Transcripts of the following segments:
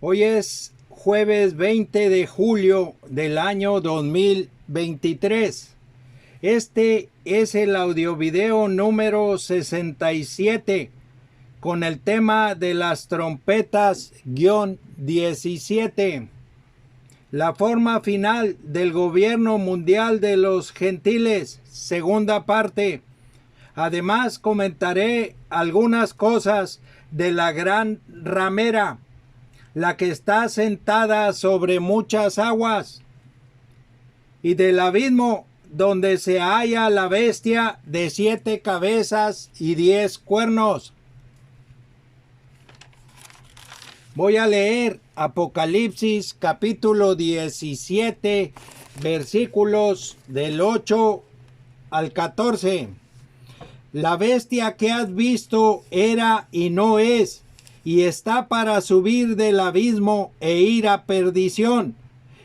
Hoy es jueves 20 de julio del año 2023. Este es el audiovideo número 67 con el tema de las trompetas-17. La forma final del gobierno mundial de los gentiles, segunda parte. Además comentaré algunas cosas de la gran ramera, la que está sentada sobre muchas aguas, y del abismo donde se halla la bestia de 7 cabezas y 10 cuernos. Voy a leer Apocalipsis capítulo 17, versículos del 8 al 14. La bestia que has visto era y no es, y está para subir del abismo e ir a perdición.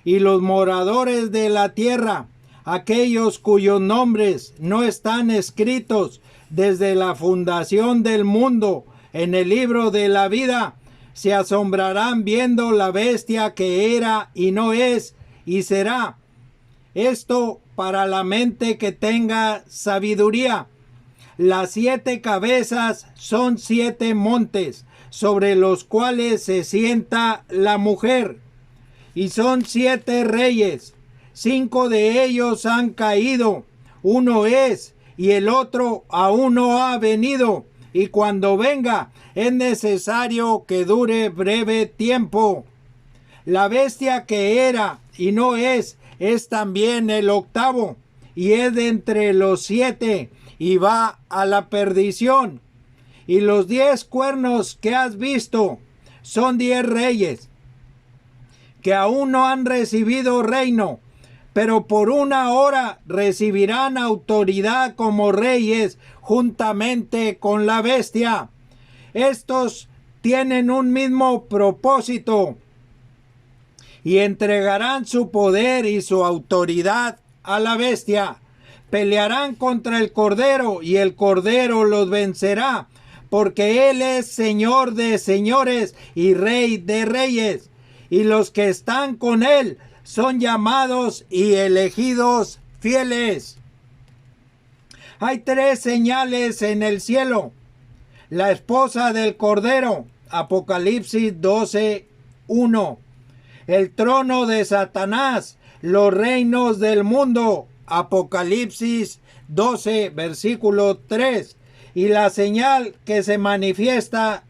Y los moradores de la tierra, aquellos cuyos nombres no están escritos desde la fundación del mundo en el libro de la vida, se asombrarán viendo la bestia que era y no es y será. Esto para la mente que tenga sabiduría. Las 7 cabezas son 7 montes sobre los cuales se sienta la mujer, y son 7 reyes. 5 de ellos han caído, uno es, y el otro aún no ha venido, y cuando venga es necesario que dure breve tiempo. La bestia que era y no es también el octavo, y es de entre los 7, y va a la perdición. Y los 10 cuernos que has visto son 10 reyes, que aún no han recibido reino, pero por una hora recibirán autoridad como reyes juntamente con la bestia. Estos tienen un mismo propósito y entregarán su poder y su autoridad a la bestia. Pelearán contra el Cordero y el Cordero los vencerá, porque Él es Señor de señores y Rey de reyes. Y los que están con Él son llamados y elegidos fieles. Hay 3 señales en el cielo. La esposa del Cordero, Apocalipsis 12:1. El trono de Satanás, los reinos del mundo, Apocalipsis 12, versículo 3. Y la señal que se manifiesta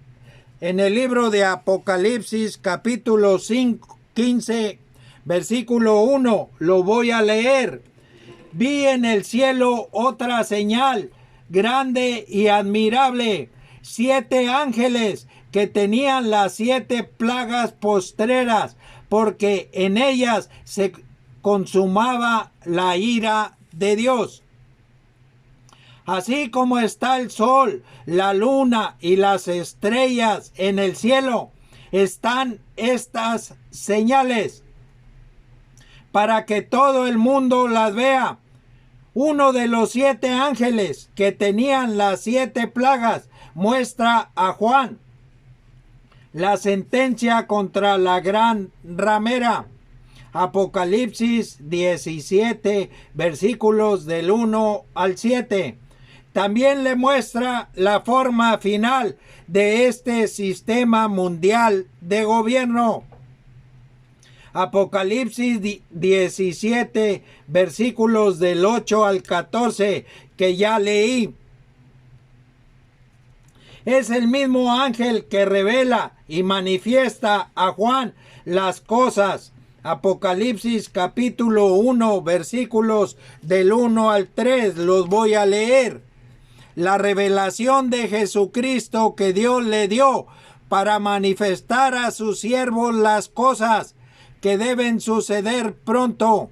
en el libro de Apocalipsis capítulo 15, versículo 1, lo voy a leer. Vi en el cielo otra señal, grande y admirable, 7 ángeles que tenían las 7 plagas postreras, porque en ellas se consumaba la ira de Dios. Así como está el sol, la luna y las estrellas en el cielo, están estas señales para que todo el mundo las vea. Uno de los 7 ángeles que tenían las 7 plagas muestra a Juan la sentencia contra la gran ramera. Apocalipsis 17, versículos del 1 al 7. También le muestra la forma final de este sistema mundial de gobierno. Apocalipsis 17, versículos del 8 al 14, que ya leí. Es el mismo ángel que revela y manifiesta a Juan las cosas. Apocalipsis capítulo 1, versículos del 1 al 3, los voy a leer. La revelación de Jesucristo que Dios le dio para manifestar a sus siervos las cosas que deben suceder pronto.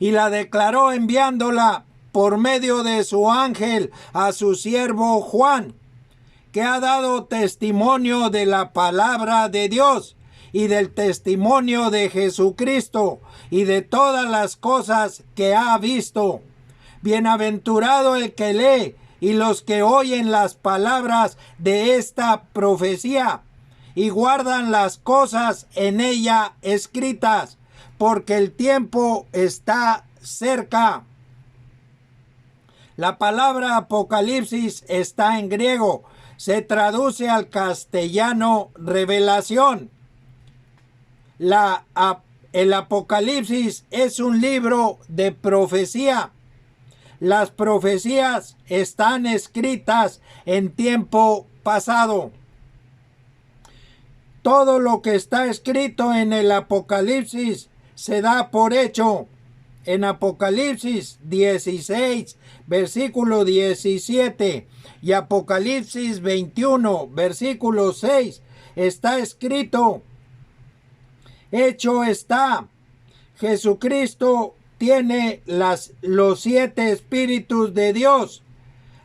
Y la declaró enviándola por medio de su ángel a su siervo Juan, que ha dado testimonio de la palabra de Dios y del testimonio de Jesucristo y de todas las cosas que ha visto. Bienaventurado el que lee y los que oyen las palabras de esta profecía y guardan las cosas en ella escritas, porque el tiempo está cerca. La palabra Apocalipsis está en griego, se traduce al castellano revelación. El Apocalipsis es un libro de profecía. Las profecías están escritas en tiempo pasado. Todo lo que está escrito en el Apocalipsis se da por hecho. En Apocalipsis 16, versículo 17 y Apocalipsis 21, versículo 6 está escrito: hecho está. Jesucristo tiene los 7 espíritus de Dios.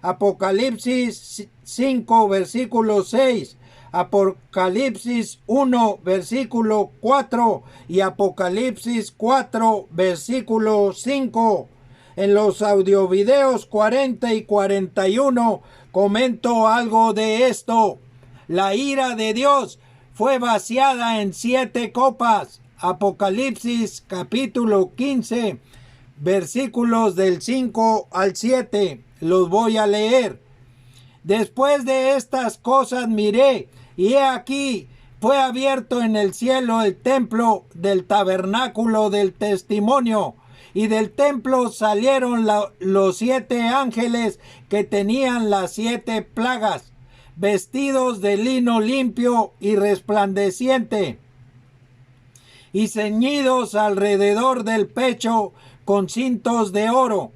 Apocalipsis 5, versículo 6. Apocalipsis 1, versículo 4 y Apocalipsis 4, versículo 5. En los audiovideos 40 y 41 comento algo de esto. La ira de Dios fue vaciada en 7 copas. Apocalipsis capítulo 15, versículos del 5 al 7. Los voy a leer. Después de estas cosas miré, y he aquí, fue abierto en el cielo el templo del tabernáculo del testimonio, y del templo salieron los 7 ángeles que tenían las 7 plagas, vestidos de lino limpio y resplandeciente, y ceñidos alrededor del pecho con cintos de oro.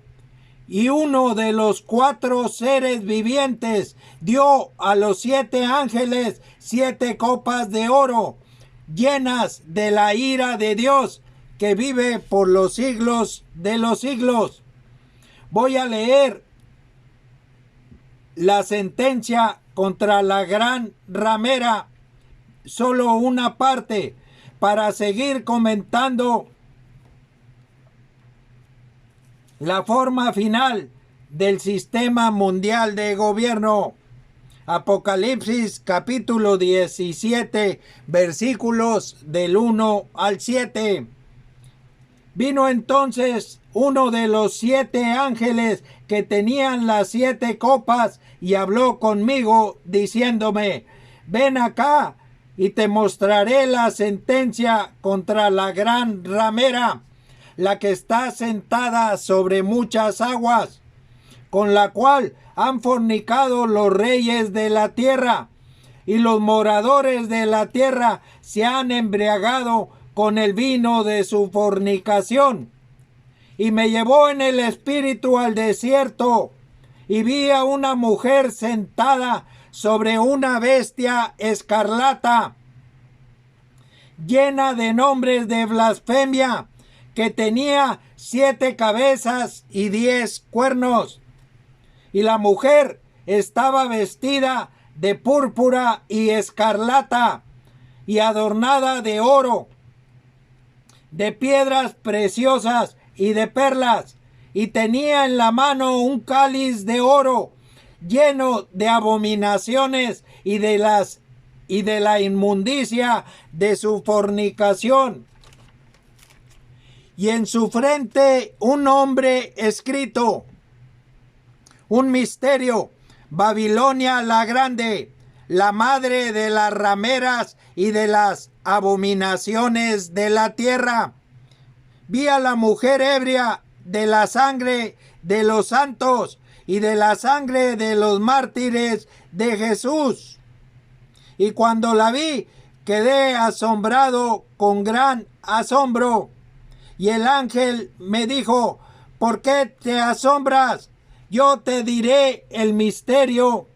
Y uno de los 4 seres vivientes dio a los 7 ángeles 7 copas de oro, llenas de la ira de Dios, que vive por los siglos de los siglos. Voy a leer la sentencia contra la gran ramera, solo una parte, para seguir comentando la forma final del sistema mundial de gobierno. Apocalipsis capítulo 17, versículos del 1 al 7. Vino entonces uno de los 7 ángeles que tenían las 7 copas y habló conmigo diciéndome: ven acá y te mostraré la sentencia contra la gran ramera, la que está sentada sobre muchas aguas, con la cual han fornicado los reyes de la tierra, y los moradores de la tierra se han embriagado con el vino de su fornicación. Y me llevó en el espíritu al desierto, y vi a una mujer sentada sobre una bestia escarlata, llena de nombres de blasfemia, que tenía 7 cabezas y 10 cuernos. Y la mujer estaba vestida de púrpura y escarlata, y adornada de oro, de piedras preciosas y de perlas, y tenía en la mano un cáliz de oro lleno de abominaciones y de la inmundicia de su fornicación. Y en su frente un nombre escrito, un misterio: Babilonia la Grande, la madre de las rameras y de las abominaciones de la tierra. Vi a la mujer ebria de la sangre de los santos y de la sangre de los mártires de Jesús. Y cuando la vi, quedé asombrado con gran asombro. Y el ángel me dijo: ¿por qué te asombras? Yo te diré el misterio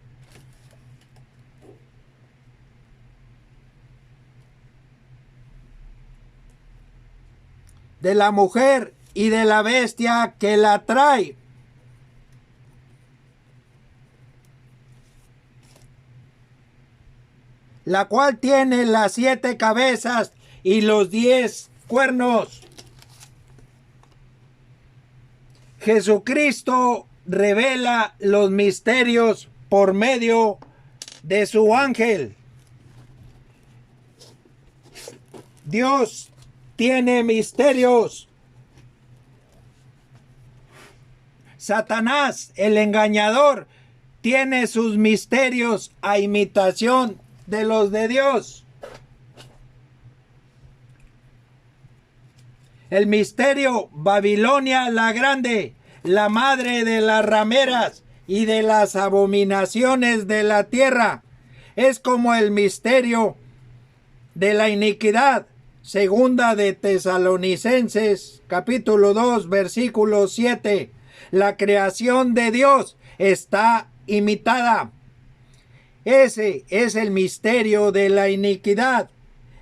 de la mujer y de la bestia que la trae, la cual tiene las 7 cabezas y los 10 cuernos. Jesucristo revela los misterios por medio de su ángel. Dios tiene misterios. Satanás, el engañador, tiene sus misterios a imitación de los de Dios. El misterio Babilonia la Grande, la madre de las rameras y de las abominaciones de la tierra, es como el misterio de la iniquidad. Segunda de Tesalonicenses, capítulo 2, versículo 7. La creación de Dios está imitada. Ese es el misterio de la iniquidad.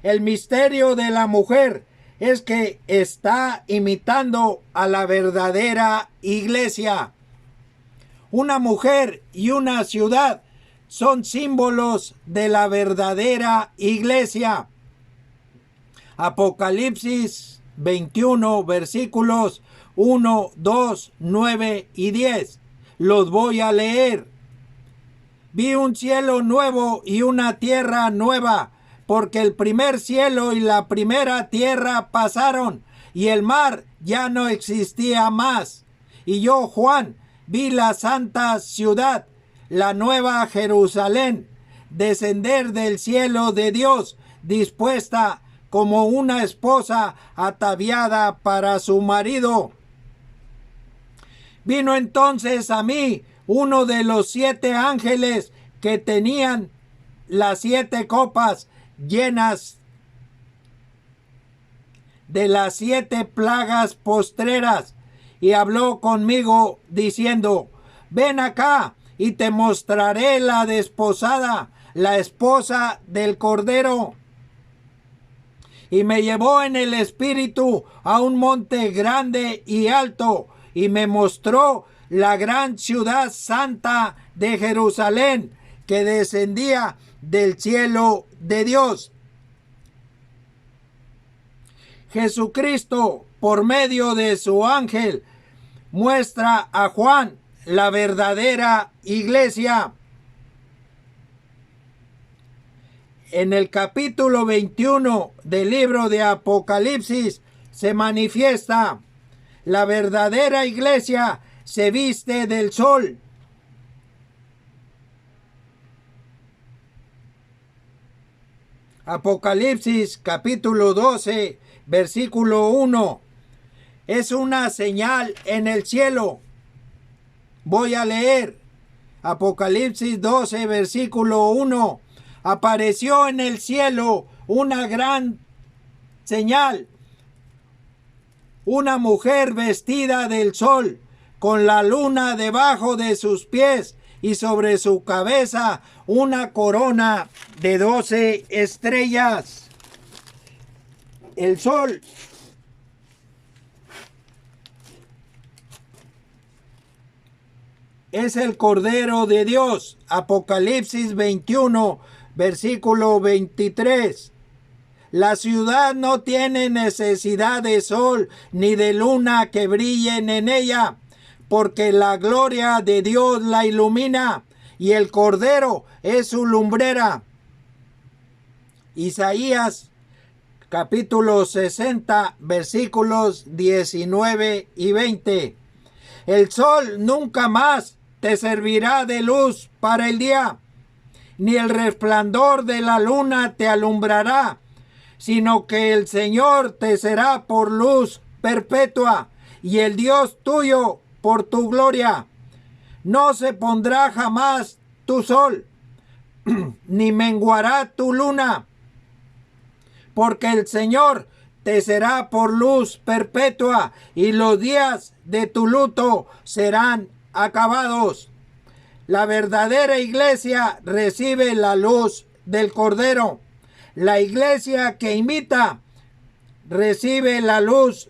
El misterio de la mujer es que está imitando a la verdadera iglesia. Una mujer y una ciudad son símbolos de la verdadera iglesia. Apocalipsis 21, versículos 1, 2, 9 y 10. Los voy a leer. Vi un cielo nuevo y una tierra nueva, porque el primer cielo y la primera tierra pasaron, y el mar ya no existía más. Y yo, Juan, vi la santa ciudad, la nueva Jerusalén, descender del cielo de Dios, dispuesta como una esposa ataviada para su marido. Vino entonces a mí uno de los 7 ángeles que tenían las 7 copas llenas de las 7 plagas postreras, y habló conmigo diciendo: ven acá y te mostraré la desposada, la esposa del Cordero. Y me llevó en el espíritu a un monte grande y alto, y me mostró la gran ciudad santa de Jerusalén, que descendía del cielo de Dios. Jesucristo, por medio de su ángel, muestra a Juan la verdadera iglesia. En el capítulo 21 del libro de Apocalipsis se manifiesta: la verdadera iglesia se viste del sol. Apocalipsis capítulo 12, versículo 1. Es una señal en el cielo. Voy a leer. Apocalipsis 12, versículo 1. Apareció en el cielo una gran señal: una mujer vestida del sol, con la luna debajo de sus pies, y sobre su cabeza una corona de 12 estrellas. El sol es el Cordero de Dios. Apocalipsis 21, versículo 23. La ciudad no tiene necesidad de sol ni de luna que brillen en ella, porque la gloria de Dios la ilumina, y el Cordero es su lumbrera. Isaías capítulo 60, versículos 19 y 20. El sol nunca más te servirá de luz para el día, ni el resplandor de la luna te alumbrará, sino que el Señor te será por luz perpetua, y el Dios tuyo por tu gloria. No se pondrá jamás tu sol, ni menguará tu luna, porque el Señor te será por luz perpetua, y los días de tu luto serán acabados. La verdadera iglesia recibe la luz del Cordero. La iglesia que imita recibe la luz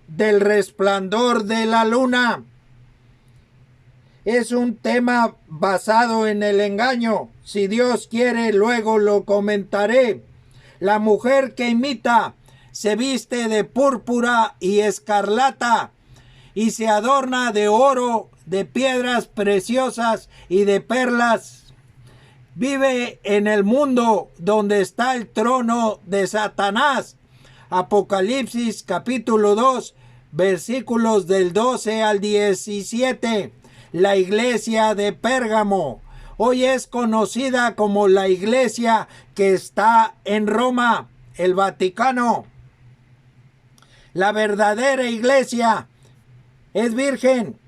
del resplandor de la luna. Es un tema basado en el engaño. Si Dios quiere, luego lo comentaré. La mujer que imita se viste de púrpura y escarlata, y se adorna de oro, de piedras preciosas y de perlas. vive en el mundo donde está el trono de Satanás. Apocalipsis capítulo 2, versículos del 12 al 17. La iglesia de Pérgamo hoy es conocida como la iglesia que está en Roma, el Vaticano. La verdadera iglesia es virgen.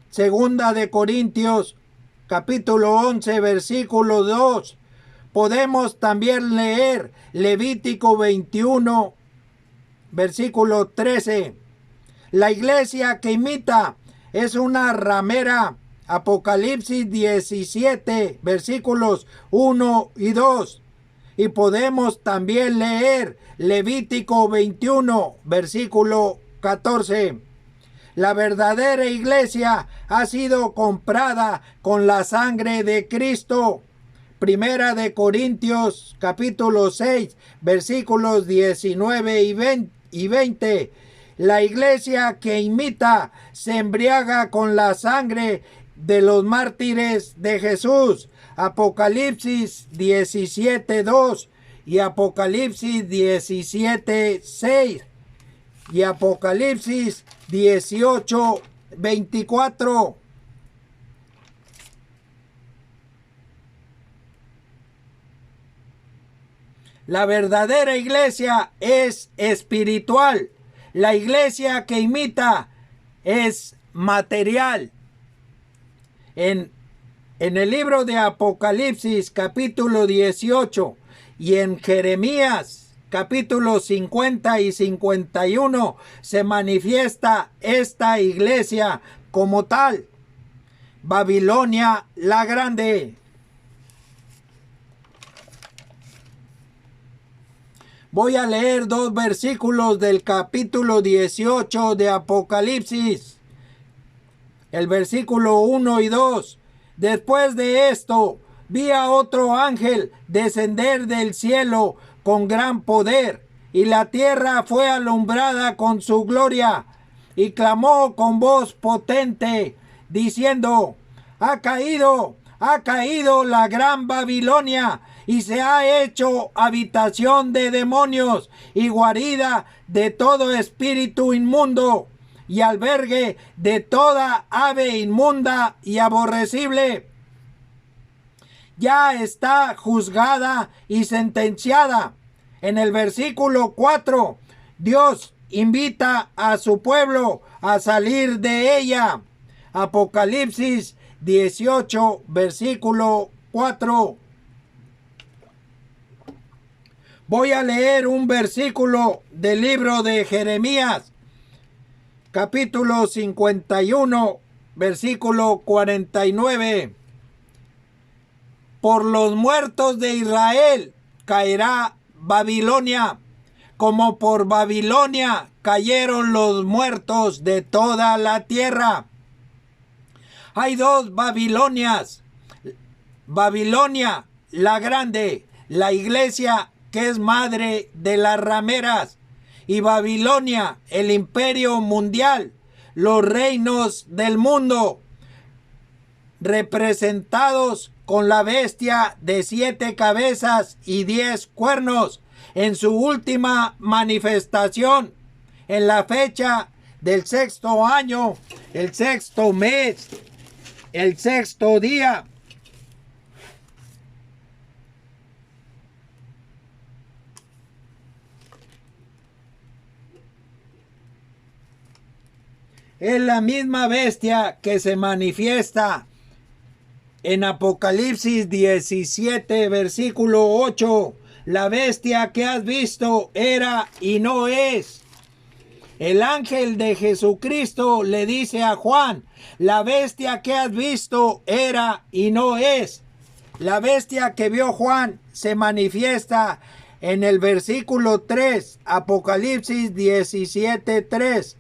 Segunda de Corintios capítulo 11, versículo 2. Podemos también leer Levítico 21, versículo 13. La iglesia que imita es una ramera. Apocalipsis 17, versículos 1 y 2. Y podemos también leer Levítico 21, versículo 14. La verdadera iglesia ha sido comprada con la sangre de Cristo. Primera de Corintios capítulo 6, versículos 19 y 20. La iglesia que imita se embriaga con la sangre de los mártires de Jesús. Apocalipsis 17, 2 y Apocalipsis 17, 6 y Apocalipsis 18, 24. La verdadera iglesia es espiritual. La iglesia que imita es material. En el libro de Apocalipsis capítulo 18 y en Jeremías capítulo 50 y 51 se manifiesta esta iglesia como tal. Babilonia la Grande. Voy a leer 2 versículos del capítulo 18 de Apocalipsis. El versículo 1 y 2. Después de esto, vi a otro ángel descender del cielo con gran poder, y la tierra fue alumbrada con su gloria, y clamó con voz potente, diciendo: ha caído la gran Babilonia, y se ha hecho habitación de demonios y guarida de todo espíritu inmundo y albergue de toda ave inmunda y aborrecible. Ya está juzgada y sentenciada. En el versículo 4, Dios invita a su pueblo a salir de ella. Apocalipsis 18, versículo 4. Voy a leer un versículo del libro de Jeremías, capítulo 51, versículo 49. Por los muertos de Israel caerá Babilonia, como por Babilonia cayeron los muertos de toda la tierra. Hay 2 Babilonias. Babilonia la Grande, la iglesia que es madre de las rameras, y Babilonia, el imperio mundial, los reinos del mundo, representados con la bestia de 7 cabezas y 10 cuernos en su última manifestación, en la fecha del 6º año, el 6º mes, el 6º día. Es la misma bestia que se manifiesta en Apocalipsis 17, versículo 8. La bestia que has visto era y no es. El ángel de Jesucristo le dice a Juan: la bestia que has visto era y no es. La bestia que vio Juan se manifiesta en el versículo 3, Apocalipsis 17, 3.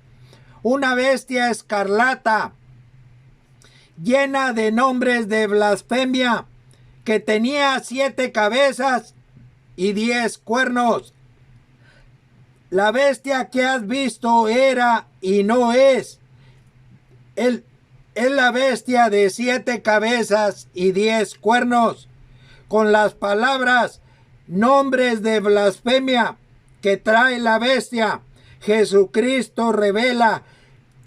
Una bestia escarlata, llena de nombres de blasfemia, que tenía 7 cabezas y 10 cuernos. La bestia que has visto era y no es. Es la bestia de 7 cabezas y 10 cuernos, con las palabras, nombres de blasfemia que trae la bestia. Jesucristo revela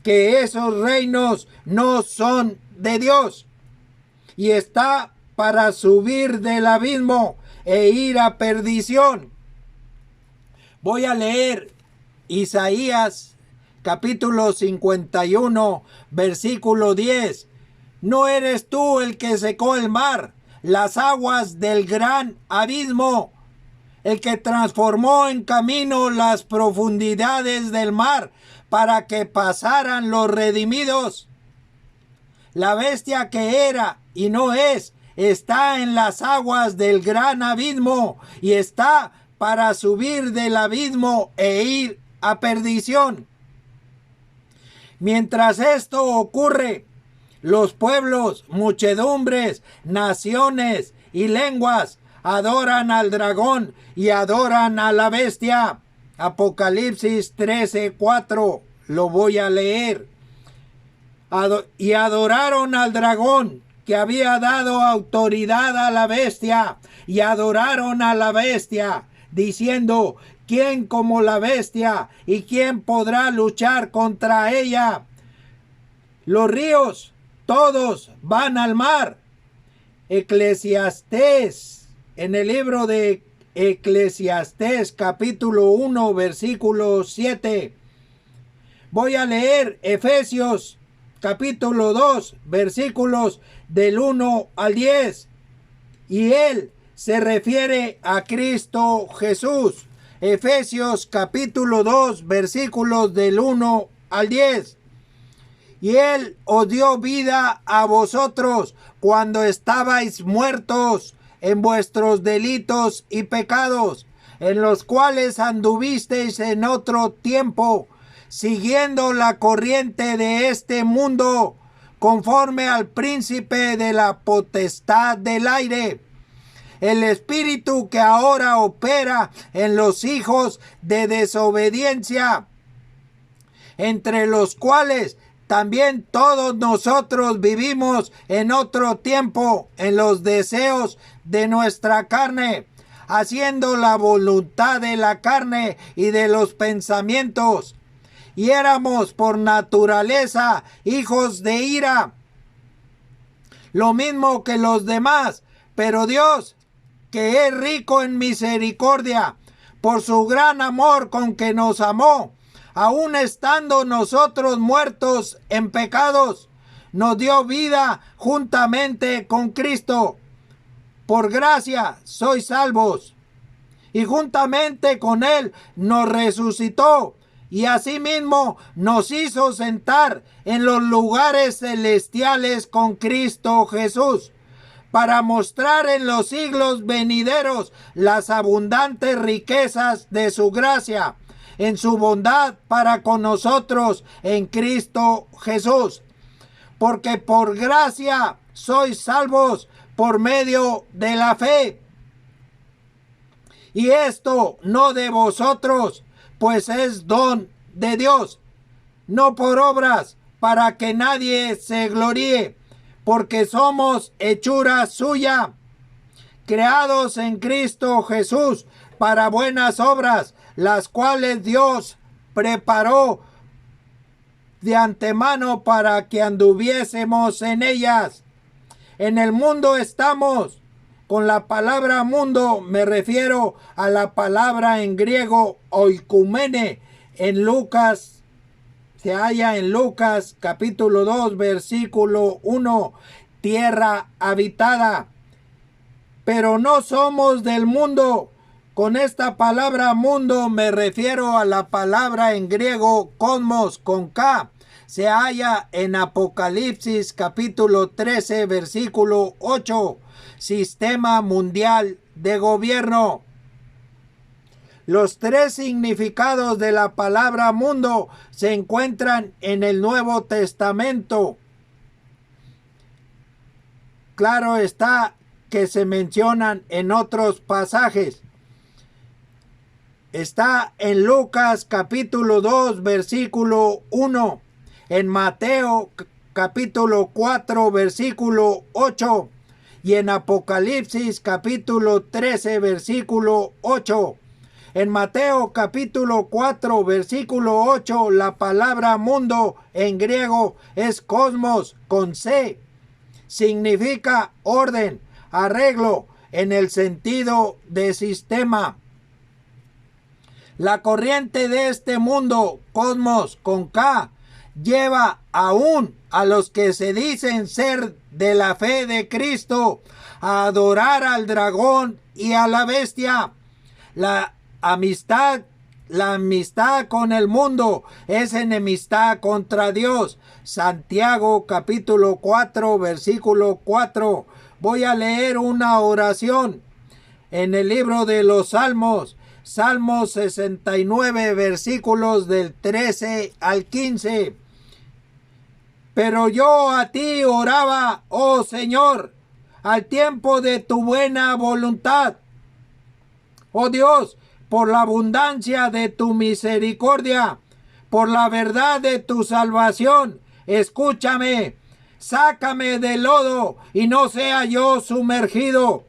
que esos reinos no son de Dios y está para subir del abismo e ir a perdición. Voy a leer Isaías capítulo 51, versículo 10. ¿No eres tú el que secó el mar, las aguas del gran abismo, el que transformó en camino las profundidades del mar para que pasaran los redimidos? La bestia que era y no es, está en las aguas del gran abismo y está para subir del abismo e ir a perdición. Mientras esto ocurre, los pueblos, muchedumbres, naciones y lenguas adoran al dragón y adoran a la bestia. Apocalipsis 13:4, lo voy a leer. Y adoraron al dragón que había dado autoridad a la bestia, y adoraron a la bestia, diciendo: ¿quién como la bestia? ¿Y quién podrá luchar contra ella? Los ríos todos van al mar. Eclesiastés, en el libro de Eclesiastés capítulo 1 versículo 7. Voy a leer Efesios capítulo 2 versículos del 1 al 10. Y él se refiere a Cristo Jesús. Efesios capítulo 2 versículos del 1 al 10. Y él os dio vida a vosotros cuando estabais muertos en vuestros delitos y pecados, en los cuales anduvisteis en otro tiempo, siguiendo la corriente de este mundo, conforme al príncipe de la potestad del aire, el espíritu que ahora opera en los hijos de desobediencia, entre los cuales también todos nosotros vivimos en otro tiempo en los deseos de nuestra carne, haciendo la voluntad de la carne y de los pensamientos. Y éramos por naturaleza hijos de ira, lo mismo que los demás. Pero Dios, que es rico en misericordia, por su gran amor con que nos amó, aun estando nosotros muertos en pecados, nos dio vida juntamente con Cristo. Por gracia sois salvos. Y juntamente con Él nos resucitó, y asimismo nos hizo sentar en los lugares celestiales con Cristo Jesús, para mostrar en los siglos venideros las abundantes riquezas de su gracia, en su bondad para con nosotros en Cristo Jesús. Porque por gracia sois salvos por medio de la fe. Y esto no de vosotros, pues es don de Dios, no por obras, para que nadie se gloríe, porque somos hechura suya, creados en Cristo Jesús para buenas obras, las cuales Dios preparó de antemano para que anduviésemos en ellas. En el mundo estamos. Con la palabra mundo me refiero a la palabra en griego oikumene. En Lucas, se halla en Lucas capítulo 2 versículo 1, tierra habitada. Pero no somos del mundo. Con esta palabra mundo me refiero a la palabra en griego cosmos con K. Se halla en Apocalipsis capítulo 13 versículo 8. Sistema mundial de gobierno. Los tres significados de la palabra mundo se encuentran en el Nuevo Testamento. Claro está que se mencionan en otros pasajes. Está en Lucas capítulo 2 versículo 1, en Mateo capítulo 4 versículo 8 y en Apocalipsis capítulo 13 versículo 8. En Mateo capítulo 4 versículo 8 la palabra mundo en griego es cosmos con C. Significa orden, arreglo en el sentido de sistema. La corriente de este mundo, cosmos con K, lleva aún a los que se dicen ser de la fe de Cristo a adorar al dragón y a la bestia. La amistad con el mundo es enemistad contra Dios. Santiago capítulo 4 versículo 4. Voy a leer una oración en el libro de los Salmos. Salmos 69 versículos del 13 al 15. Pero yo a ti oraba, oh Señor, al tiempo de tu buena voluntad. Oh Dios, por la abundancia de tu misericordia, por la verdad de tu salvación, escúchame, sácame del lodo y no sea yo sumergido.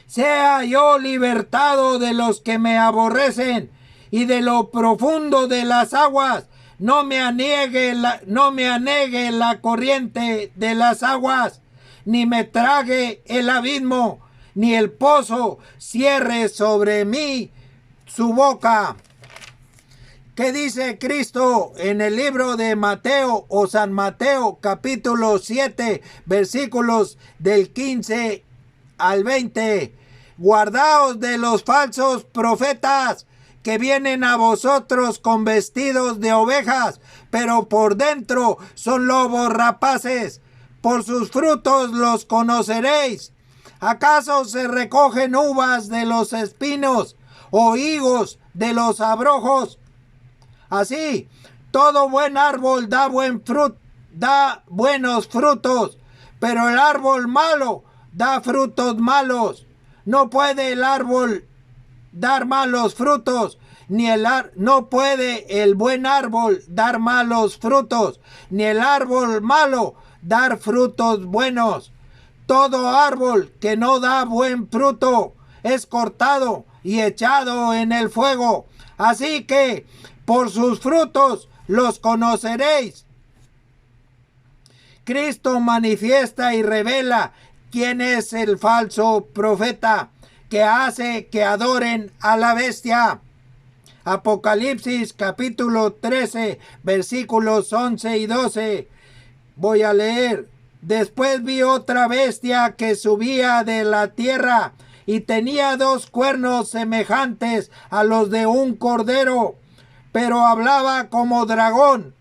Sea yo libertado de los que me aborrecen y de lo profundo de las aguas. No me anegue la corriente de las aguas, ni me trague el abismo, ni el pozo cierre sobre mí su boca. ¿Qué dice Cristo en el libro de Mateo o San Mateo capítulo 7 versículos del 15 al 20? Guardaos de los falsos profetas que vienen a vosotros con vestidos de ovejas, pero por dentro son lobos rapaces. Por sus frutos los conoceréis. ¿Acaso se recogen uvas de los espinos o higos de los abrojos? Así, todo buen árbol da buenos frutos, pero el árbol malo da frutos malos. No puede el árbol dar malos frutos, no puede el buen árbol dar malos frutos, ni el árbol malo dar frutos buenos. Todo árbol que no da buen fruto es cortado y echado en el fuego. Así que por sus frutos los conoceréis. Cristo manifiesta y revela quién es el falso profeta que hace que adoren a la bestia. Apocalipsis capítulo 13 versículos 11 y 12. Voy a leer. Después vi otra bestia que subía de la tierra y tenía 2 cuernos semejantes a los de un cordero, pero hablaba como dragón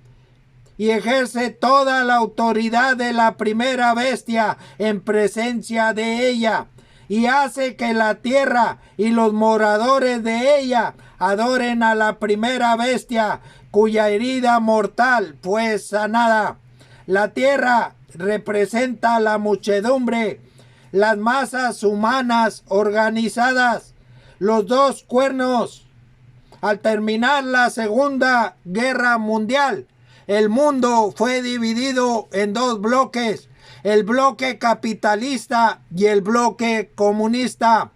y ejerce toda la autoridad de la primera bestia en presencia de ella, y hace que la tierra y los moradores de ella adoren a la primera bestia, cuya herida mortal fue sanada. La tierra representa la muchedumbre, las masas humanas organizadas. Los 2 cuernos. Al terminar la Segunda Guerra Mundial, el mundo fue dividido en 2 bloques, el bloque capitalista y el bloque comunista.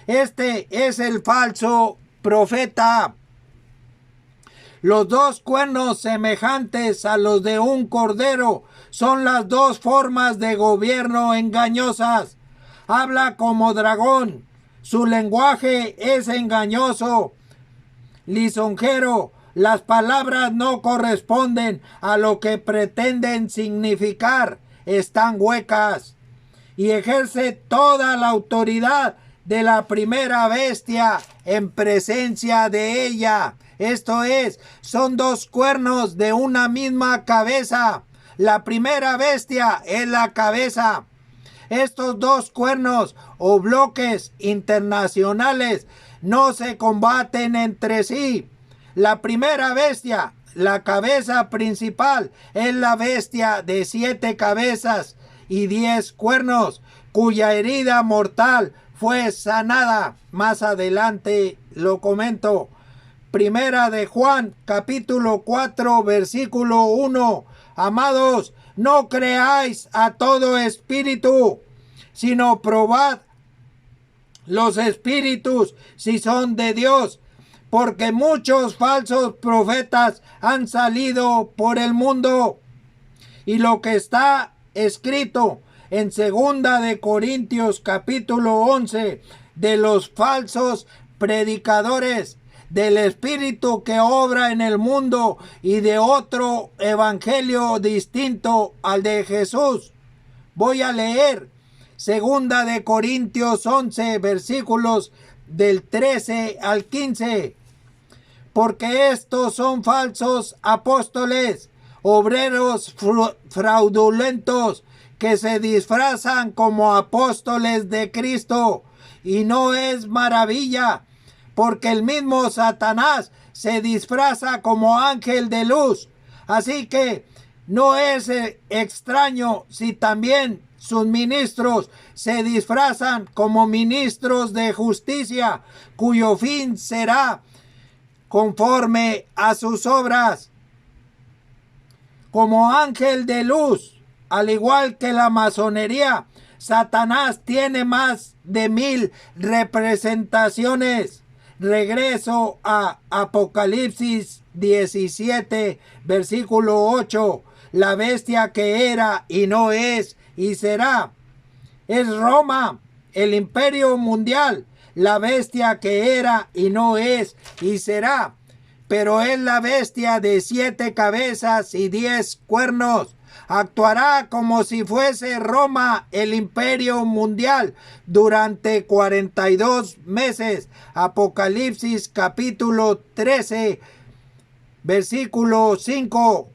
Este es el falso profeta. Los 2 cuernos semejantes a los de un cordero son las 2 formas de gobierno engañosas. Habla como dragón. Su lenguaje es engañoso, lisonjero. Las palabras no corresponden a lo que pretenden significar. Están huecas. Y ejerce toda la autoridad de la primera bestia en presencia de ella. Esto es, son 2 cuernos de una misma cabeza. La primera bestia es la cabeza. Estos 2 cuernos o bloques internacionales no se combaten entre sí. La primera bestia, la cabeza principal, es la bestia de 7 cabezas y 10 cuernos, cuya herida mortal fue sanada. Más adelante lo comento. Primera de Juan, capítulo 4, versículo 1. Amados, no creáis a todo espíritu, sino probad los espíritus si son de Dios, porque muchos falsos profetas han salido por el mundo. Y lo que está escrito en 2 Corintios capítulo 11 de los falsos predicadores, del espíritu que obra en el mundo y de otro evangelio distinto al de Jesús. Voy a leer 2 Corintios 11 versículos del 13 al 15. Porque estos son falsos apóstoles, obreros fraudulentos, que se disfrazan como apóstoles de Cristo. Y no es maravilla, porque el mismo Satanás se disfraza como ángel de luz. Así que no es extraño si también sus ministros se disfrazan como ministros de justicia, cuyo fin será conforme a sus obras. Como ángel de luz, al igual que la masonería, Satanás tiene más de 1000 representaciones. Regreso a Apocalipsis 17, versículo 8. La bestia que era y no es y será. Es Roma, el imperio mundial, la bestia que era y no es y será. Pero es la bestia de 7 cabezas y 10 cuernos. Actuará como si fuese Roma el imperio mundial durante 42 meses. Apocalipsis capítulo 13, versículo 5.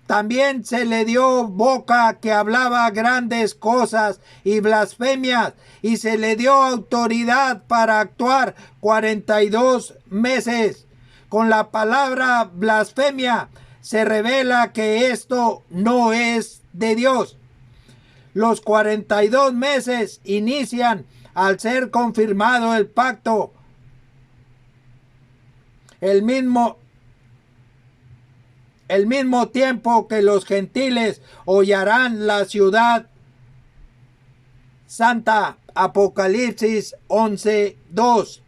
También se le dio boca que hablaba grandes cosas y blasfemias, y se le dio autoridad para actuar 42 meses. Con la palabra blasfemia se revela que esto no es de Dios. Los 42 meses inician al ser confirmado el pacto. El mismo tiempo que los gentiles hollarán la ciudad santa. Apocalipsis 11:2.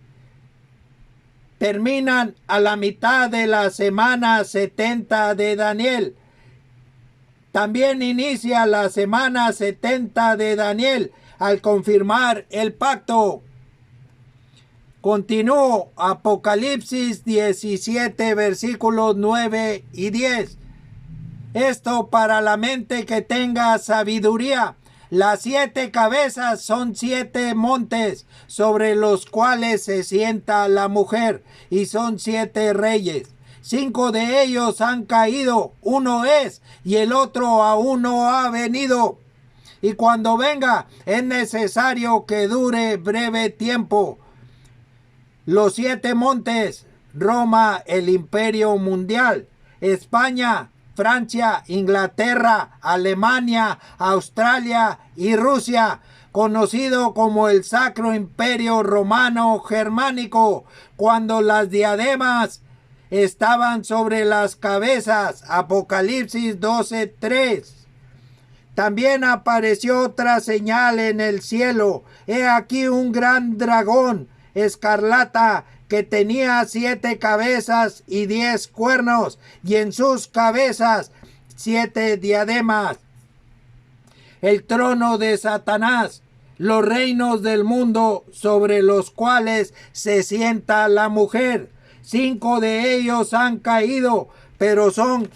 Terminan a la mitad de la semana 70 de Daniel. También inicia la semana 70 de Daniel al confirmar el pacto. Continúo. Apocalipsis 17 versículos 9 y 10. Esto para la mente que tenga sabiduría. Las 7 cabezas son 7 montes sobre los cuales se sienta la mujer, y son 7 reyes. 5 de ellos han caído, uno es, y el otro aún no ha venido. Y cuando venga es necesario que dure breve tiempo. Los 7 montes: Roma, el imperio mundial, España, Francia, Inglaterra, Alemania, Australia y Rusia, conocido como el Sacro Imperio Romano Germánico, cuando las diademas estaban sobre las cabezas. Apocalipsis 12:3. También apareció otra señal en el cielo. He aquí un gran dragón escarlata que tenía 7 cabezas y 10 cuernos, y en sus cabezas 7 diademas. El trono de Satanás, los reinos del mundo sobre los cuales se sienta la mujer. 5 de ellos han caído, pero son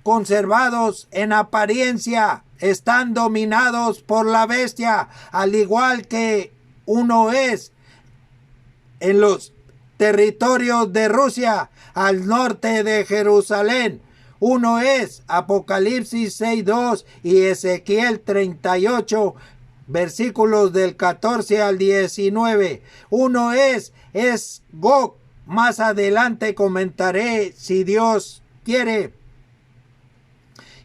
conservados en apariencia. Están dominados por la bestia, al igual que uno es en los territorios de Rusia, al norte de Jerusalén. Uno es Apocalipsis 6:2 y Ezequiel 38, versículos del 14 al 19. Uno es Gog. Más adelante comentaré si Dios quiere.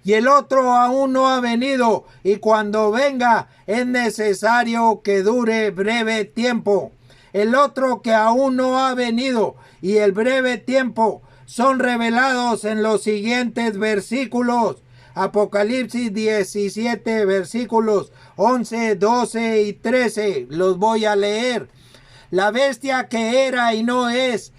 Y el otro aún no ha venido, y cuando venga es necesario que dure breve tiempo. El otro que aún no ha venido y el breve tiempo son revelados en los siguientes versículos. Apocalipsis 17, versículos 11, 12 y 13. Los voy a leer. La bestia que era y no es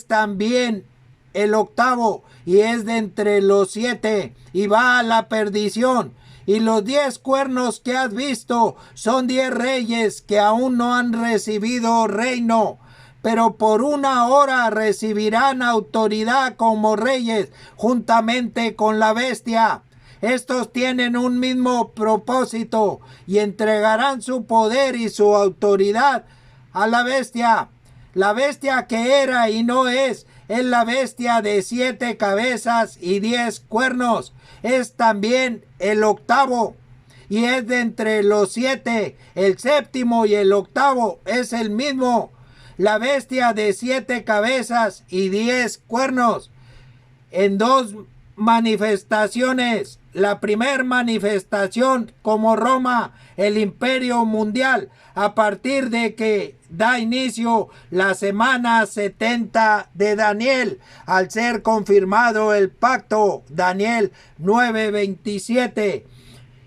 también el octavo, y es de entre los 7, y va a la perdición. Y los 10 cuernos que has visto son 10 reyes que aún no han recibido reino, pero por una hora recibirán autoridad como reyes juntamente con la bestia. Estos tienen un mismo propósito y entregarán su poder y su autoridad a la bestia. La bestia que era y no es la bestia de 7 cabezas y 10 cuernos. Es también el octavo, y es de entre los 7. El séptimo y el octavo es el mismo. La bestia de 7 cabezas y 10 cuernos. En 2 manifestaciones. La primera manifestación como Roma, el imperio mundial, a partir de que da inicio la semana 70 de Daniel, al ser confirmado el pacto, Daniel 9:27.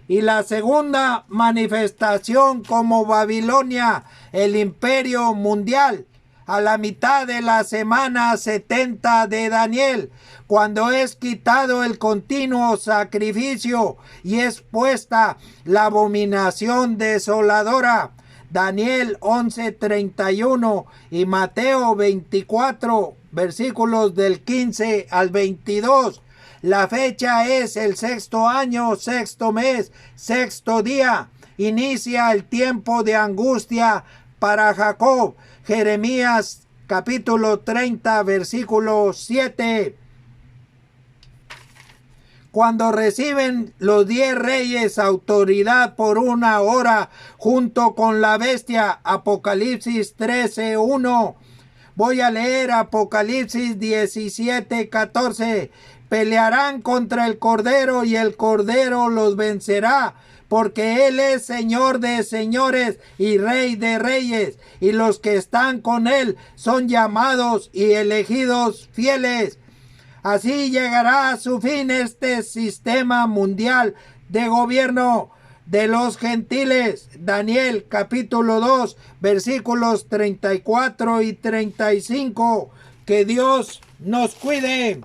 Y la segunda manifestación como Babilonia, el imperio mundial, a la mitad de la semana 70 de Daniel, cuando es quitado el continuo sacrificio y es puesta la abominación desoladora. Daniel 11:31 y Mateo 24, versículos del 15 al 22. La fecha es el 6º año, 6º mes, 6º día. Inicia el tiempo de angustia para Jacob. Jeremías capítulo 30, versículo 7. Cuando reciben los 10 reyes autoridad por una hora junto con la bestia, Apocalipsis 13:1. Voy a leer Apocalipsis 17:14. Pelearán contra el Cordero y el Cordero los vencerá, porque Él es Señor de señores y Rey de reyes, y los que están con Él son llamados y elegidos fieles. Así llegará a su fin este sistema mundial de gobierno de los gentiles. Daniel capítulo 2, versículos 34 y 35. Que Dios nos cuide.